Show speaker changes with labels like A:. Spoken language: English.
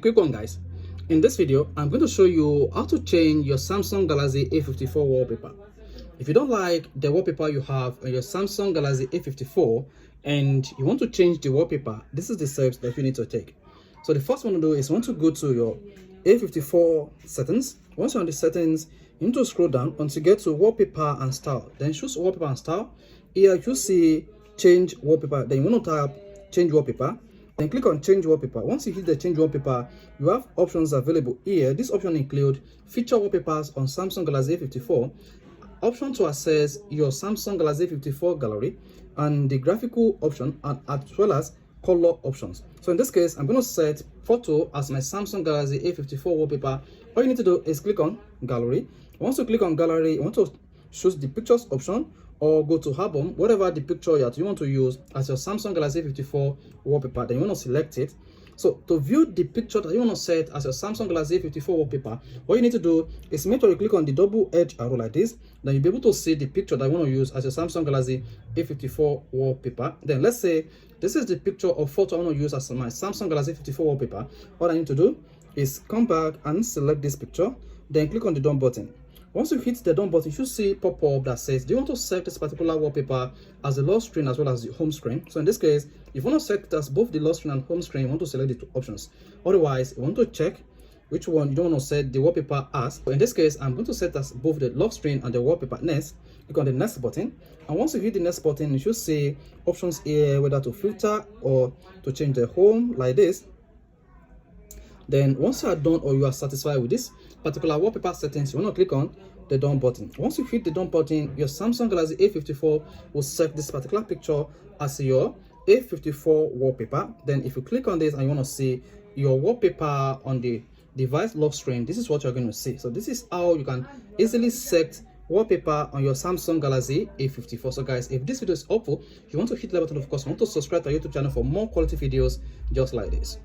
A: Quick one, guys. In this video I'm going to show you how to change your Samsung Galaxy A54 wallpaper. If you don't like the wallpaper you have on your Samsung Galaxy A54 and you want to change the wallpaper, this is the steps that you need to take. So the first one to do is you want to go to your A54 settings. Once you're on the settings, you need to scroll down until you get to wallpaper and style. Then choose wallpaper and style. Here you see change wallpaper. Then you want to tap change wallpaper. Then click on change wallpaper. Once you hit the change wallpaper, you have options available here. This option include feature wallpapers on Samsung Galaxy A54, option to access your Samsung Galaxy A54 gallery, and the graphical option, and as well as color options. So in this case, I'm going to set photo as my Samsung Galaxy A54 wallpaper. All you need to do is click on gallery. Once you click on gallery, you want to choose the pictures option or go to album, whatever the picture you want to use as your Samsung Galaxy A54 wallpaper. Then you want to select it. So to view the picture that you want to set as your Samsung Galaxy A54 wallpaper, what you need to do is make sure you click on the double edge arrow like this. Then you'll be able to see the picture that you want to use as your Samsung Galaxy A54 wallpaper. Then let's say this is the picture or photo I want to use as my Samsung Galaxy A54 wallpaper. What I need to do is come back and select this picture, then click on the done button. Once you hit the done button, you should see pop up that says, do you want to set this particular wallpaper as the lock screen as well as the home screen? So in this case, if you want to set it as both the lock screen and home screen, you want to select the two options. Otherwise, you want to check which one you don't want to set the wallpaper as. So in this case, I'm going to set as both the lock screen and the wallpaper. Next, click on the next button. And once you hit the next button, you should see options here, whether to filter or to change the home like this. Then once you are done or you are satisfied with this particular wallpaper settings, you want to click on the done button. Once you hit the done button, your Samsung Galaxy A54 will set this particular picture as your A54 wallpaper. Then if you click on this and you want to see your wallpaper on the device lock screen, this is what you're going to see. So this is how you can easily set wallpaper on your Samsung Galaxy A54. So guys, if this video is helpful, you want to hit the button, of course, you want to subscribe to our YouTube channel for more quality videos just like this.